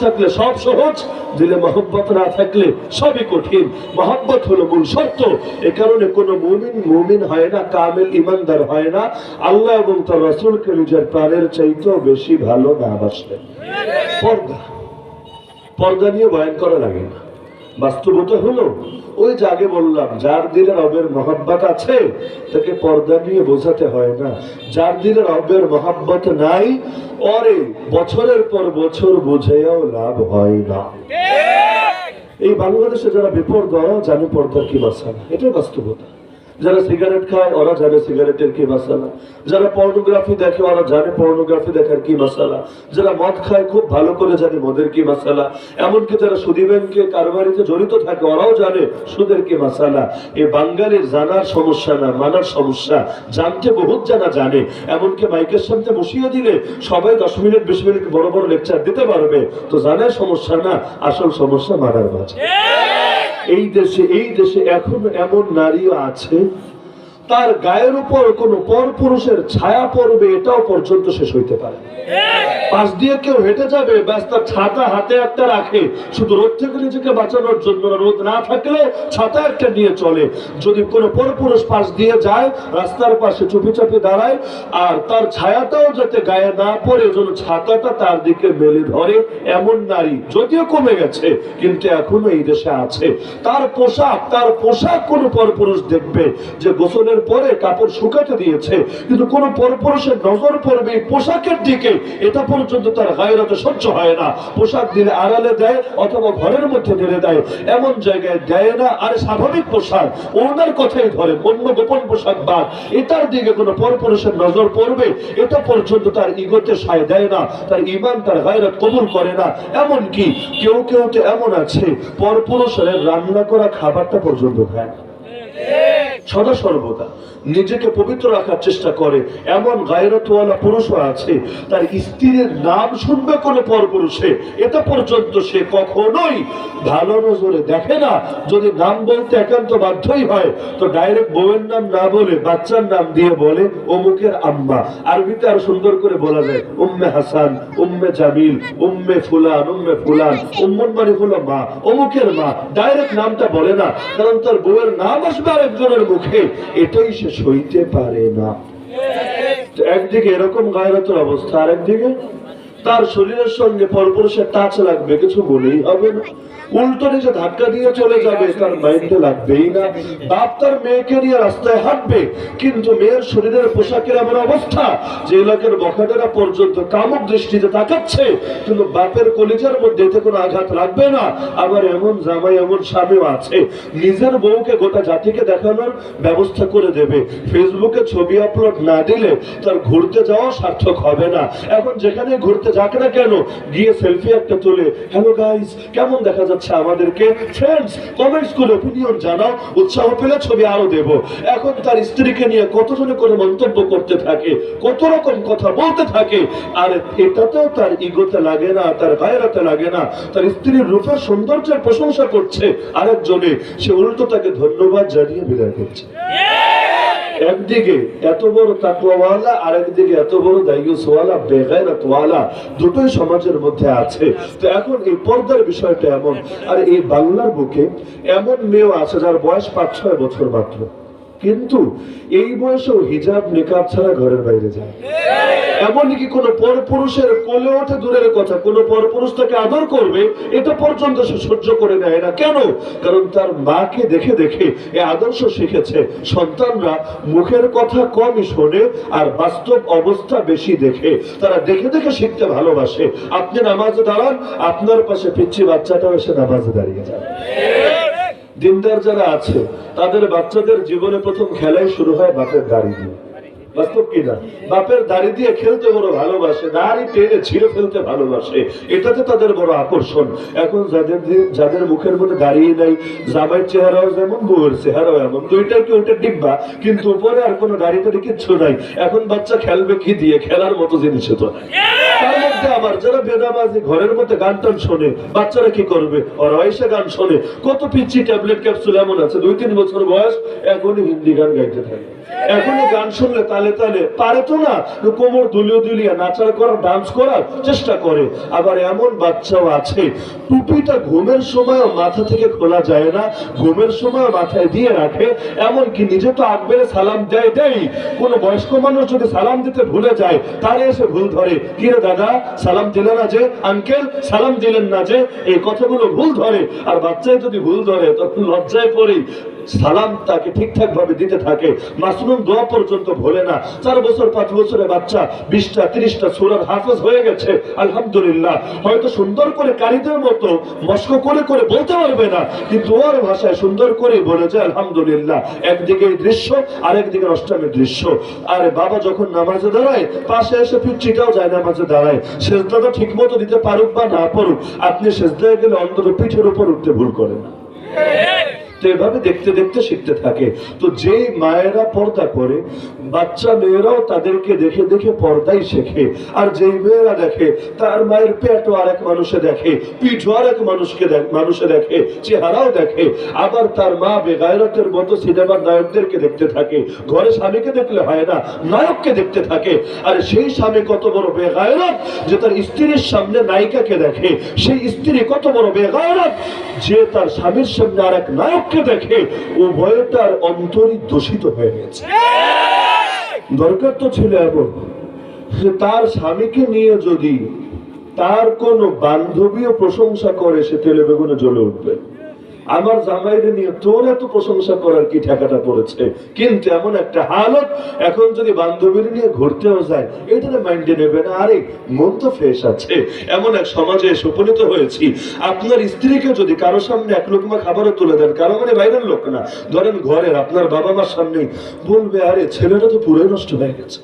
থাকলে সব সহজ, দিলে মহব্বত না থাকলে সবই কঠিন। মহব্বত হলো মূল শর্ত। এ কারণে কোনো মুমিন হয় না, কামেল ইমানদার হয় না আল্লাহ এবং তার রাসূলকে নিজের প্রাণের চাইতেও বেশি ভালো না বাসলে। পর্দা নিয়ে বয়ান করা লাগে না। বাস্তবতা হলো ওই যে আগে বললাম, যার দিলে রবের মহব্বত আছে তাকে পর্দা নিয়ে বোঝাতে হয় না। যার দিলে রবের মহব্বত নাই, ওরে বছরের পর বছর বোঝাইয়াও লাভ হয় না। এই বাংলাদেশে যারা বেপরদা ওরাও জানে পর্দার কি মাসালা, এটাই বাস্তবতা। যারা সিগারেট খায় ওরা জানে সিগারেটের কি মাসালা, যারা পর্নোগ্রাফি দেখে ওরা জানে পর্নোগ্রাফি দেখার কি মাসালা, যারা মদ খায় খুব ভালো করে জানে মদের কি মাসালা, এমনকি যারা সুদী ব্যাংকে কারবারিতে জড়িত থাকে ওরাও জানে সুদের কি মাসালা। এই বাঙালির জানার সমস্যা না, মানার সমস্যা। জানতে বহুত জানা জানে, এমনকি মাইকের সামনে বসিয়ে দিলে সবাই 10 মিনিট 20 মিনিট বড় বড় লেকচার দিতে পারবে, তো জানার সমস্যা না, আসল সমস্যা মানার মাঝে। এই দেশে এখনো এমন নারীও আছে তার গায়ের উপর কোন পর পুরুষের ছায়া পড়বে এটাও পর্যন্ত শেষ হইতে পারে। পাশ দিয়ে কেউ হেঁটে যাবে, ব্যাস তার ছাতা হাতে একটা রাখে, শুধু রোদ থেকে নিজেকে বাঁচানোর জন্য। রোদ না থাকলে ছাতা একটা নিয়ে চলে। যদি কোনো পরপুরুষ পাশ দিয়ে যায়, রাস্তার পাশে চুপি চাপি দাঁড়ায়, আর তার ছায়াটাও যাতে গায়ে না পড়ে, যেন ছাতাটা তার দিকে মেলে ধরে, এমন নারী যদিও কমে গেছে কিন্তু এখনো এই দেশে আছে। তার পোশাক কোনো পরপুরুষ দেখবে যে গোসলের পরে কাপড় শুকাতে দিয়েছে, কিন্তু কোন পরপুরুষের নজর পড়বে পোশাকের দিকে, এটা পর্যন্ত তার গায়রতে সহ্য হয় না। পোশাক দিলে আড়ালে দেয় অথবা ঘরের মধ্যে ঢেলে দেয়, এমন জায়গায় দেয় না। আর স্বাভাবিক পোশাক ওনার কথাই ধরে, অন্য গোপন পোশাক বাদ, এটার দিকে কোনো পরপুরুষের নজর পড়বে এটা পর্যন্ত তার ইগোতে সায় দেয় না, তার ঈমান তার গায়রত কবুল করে না। এমন কি কেউ তো এমন আছে পরপুরুষের রান্না করা খাবারটা পর্যন্ত খায় না, সদা সর্বদা নিজেকে পবিত্র রাখার চেষ্টা করে। এমন গায়রতওয়ালা পুরুষও আছে তার স্ত্রীর নাম শুনবে কোন পরপুরুষে এটা পর্যন্ত সে কখনোই ভালো নজরে দেখে না। যদি নাম বলতে একান্ত বাধ্যই হয় তো ডাইরেক্ট বউয়ের নাম না বলে বাচ্চার নাম দিয়ে বলে অমুকের আম্মা। আরবিতে আর সুন্দর করে বলা যায় উম্মে হাসান, উম্মে জামিল, উম্মে ফুলান, উম্মুন মানে হলো মা, অমুকের মা। ডাইরেক্ট নামটা বলে না, কারণ তার বউয়ের নাম আসবে আরেকজনের মুখে, এটাই সে সইতে পারে না। একদিকে এরকম গায়রতের অবস্থা, আর একদিকে তার শরীরের সঙ্গে পরপুরুষের টাচ লাগবে, কিছু বলেই হবে না, উল্টো নিজে ধাক্কা দিয়ে চলে যাবে, তার মাইন্ডে লাগবেই না। বাপ তার মেয়েকে নিয়ে রাস্তায় হাঁটবে, কিন্তু মেয়ের শরীরের পোশাকের এমন অবস্থা যে এলাকার বখাটেরা পর্যন্ত কামুক দৃষ্টিতে তাকাচ্ছে, কিন্তু বাপের কলিজার মধ্যে এতে কোনো আঘাত লাগবে না। আবার এমন জামাই এমন স্বামীও আছে নিজের বউকে গোটা জাতিকে দেখানোর ব্যবস্থা করে দেবে, ফেসবুকে ছবি আপলোড না দিলে তার ঘুরতে যাওয়া সার্থক হবে না। এখন যেখানে ঘুরতে যাক না কেন, গিয়ে সেলফি একটা তুলে, হ্যালো গাইস কেমন দেখা যাচ্ছে আমাদেরকে, ফ্রেন্ডস কমেন্টস করে অপিনিয়ন জানাও, উৎসাহ পেলে ছবি আরো দেব। এখন তার স্ত্রীকে নিয়ে কতজনে করে মন্তব্য করতে থাকে, কত রকম কথা বলতে থাকে, আর এটাতেও তার ইগোতে লাগে না, তার গায়রতে লাগে না। তার স্ত্রীর রূপের সৌন্দর্যের প্রশংসা করছে আরেকজনে, সে উল্টো তাকে ধন্যবাদ জানিয়ে বিদায় করছে। একদিকে এত বড় তাকওয়াওয়ালা, আর একদিকে এত বড় দায়ুসওয়ালা, বেগায়রতওয়ালা, দুটোই সমাজের মধ্যে আছে। তো এখন এই পর্দার বিষয়টা এমন, আর এই বাংলার বুকে এমন মেয়েও আছে যার বয়স 5-6 বছর মাত্র, কিন্তু এই বয়সেও হিজাব নিকাব ছাড়া ঘরের বাইরে যায়। এমনকি কোন পরপুরুষের কোলে ওঠে দূরের কথা, কোন পরপুরুষ তাকে আদর করবে এটা পর্যন্ত সে সহ্য করে নেয় না। কেন? কারণ তার মাকে দেখে দেখে এই আদর্শ শিখেছে। সন্তানরা মুখের কথা কমই শোনে আর বাস্তব অবস্থা বেশি দেখে, তারা দেখে দেখে শিখতে ভালোবাসে। আপনি নামাজে দাঁড়ান, আপনার পাশে পিচ্ছি বাচ্চাটাও এসে নামাজে দাঁড়িয়ে যাবে। দিনদার যারা আছে তাদের বাচ্চাদের জীবনে প্রথম খেলাই শুরু হয় বাপের দাড়ি দিয়ে। বাস্তব কিনা? বাপের দাড়ি দিয়ে খেলতে বড় ভালোবাসে, দাড়ি টেনে ছিঁড়ে ফেলতে ভালোবাসে, এটাতে তাদের বড় আকর্ষণ। এখন যাদের মুখের মধ্যে দাঁড়িয়ে নাই, জামাইয়ের চেহারাও যেমন বউয়ের চেহারাও এমন, দুইটাই কি ওইটা ডিব্বা, কিন্তু উপরে আর কোনো দাড়িতে কিচ্ছু নাই। এখন বাচ্চা খেলবে কি দিয়ে? খেলার মতো জিনিস তো নাই। তার মধ্যে আবার যারা বেদাবাজি ঘরের মধ্যে গান টান শোনে, বাচ্চারা কি করবে? ওরা এসে গান শোনে। কত পিচ্ছি ট্যাবলেট ক্যাপসুল এমন আছে 2-3 বছর বয়স এখনই হিন্দি গান গাইতে থাকে। এখনই গান শুনলে তালে তালে পারে তো না, কোমর দুলিয়ে দুলিয়ে নাচার করার ডান্স করার চেষ্টা করে। আবার এমন বাচ্চাও আছে টুপিটা ঘুমের সময় মাথা থেকে খোলা যায় না, ঘুমের সময় মাথায় দিয়ে রাখে, এমনকি নিজে তো আকবেরে সালাম দেয়। কোনো বয়স্ক মানুষ যদি সালাম দিতে ভুলে যায় তারে এসে ভুল ধরে, কিরে দাদা সালাম দিলেন না যে, আঙ্কেল সালাম দিলেন না যে, এই কথাগুলো ভুল ধরে। আর বাচ্চায় যদি ভুল ধরে তখন লজ্জায় পড়ে সালাম তাকে ঠিকঠাক ভাবে দিতে থাকে, মাসনুম দোয়া পর্যন্ত ভোলে না। 4 বছর 5 বছরের বাচ্চা 20টা 30টা সূরার হাফেজ হয়ে গেছে, আলহামদুলিল্লাহ। হয়তো সুন্দর করে কারিদের মতো মস্ক করে করে বলতে পারবে না, কিন্তু ওর ভাষায় সুন্দর করে বলে যায় আলহামদুলিল্লাহ। একদিকে এই দৃশ্য, আরেকদিকে অষ্টমের দৃশ্য। আরে বাবা যখন নামাজে দাঁড়ায় পাশে এসে পিঠিটাও যায় নামাজে দাঁড়ায়, সেজদাটা ঠিক মতো দিতে পারুক বা না পারুক, আপনি সেজদায় গেলে অন্তত পিঠের উপর উঠতে ভুল করেন না। তো এভাবে দেখতে দেখতে শিখতে থাকে। তো যেই মায়েরা পর্দা করে বাচ্চা মেয়েরাও তাদেরকে দেখে দেখে পর্দাই শেখে। আর যেই মেয়েরা দেখে তার মায়ের পেটও আরেক মানুষে দেখে, পিঠও আরেক মানুষে দেখে, চেহারাও দেখে। আবার তার মা বেগায়রতের মতো সিনেমার নায়কদেরকে দেখতে থাকে, ঘরে স্বামীকে দেখলে হয় না, নায়ককে দেখতে থাকে। আর সেই স্বামী কত বড় বেগায়রত যে তার স্ত্রীর সামনে নায়িকাকে দেখে, সেই স্ত্রী কত বড় বেগায়রত যে তার স্বামীর সামনে আরেক নায়ক দেখে। উভয়ে তার অন্তরই দূষিত হয়ে গেছে। দরকার তো ছিল এমন যে তার স্বামীকে নিয়ে যদি তার কোন বান্ধবীও প্রশংসা করে সে তেলে বেগুনে জ্বলে উঠবে। আমার জামাইরে নিয়ে তোর এত প্রশংসা করার কি ঠেকাটা পড়েছে। কিন্তু এমন একটা হালত, এখন যদি বান্ধবীর নিয়ে ঘুরতেও যায় এটা মাইন্ডে নেবে না, আরে মন তো ফ্রেশ আছে। এমন এক সমাজে উপনীত হয়েছি, আপনার স্ত্রীকে যদি কারো সামনে এক লোকমা খাবারও তুলে দেন, কারো মানে বাইরের লোক না, ধরেন ঘরের আপনার বাবা মার সামনেই, বলবে আরে ছেলেটা তো পুরোই নষ্ট হয়ে গেছে।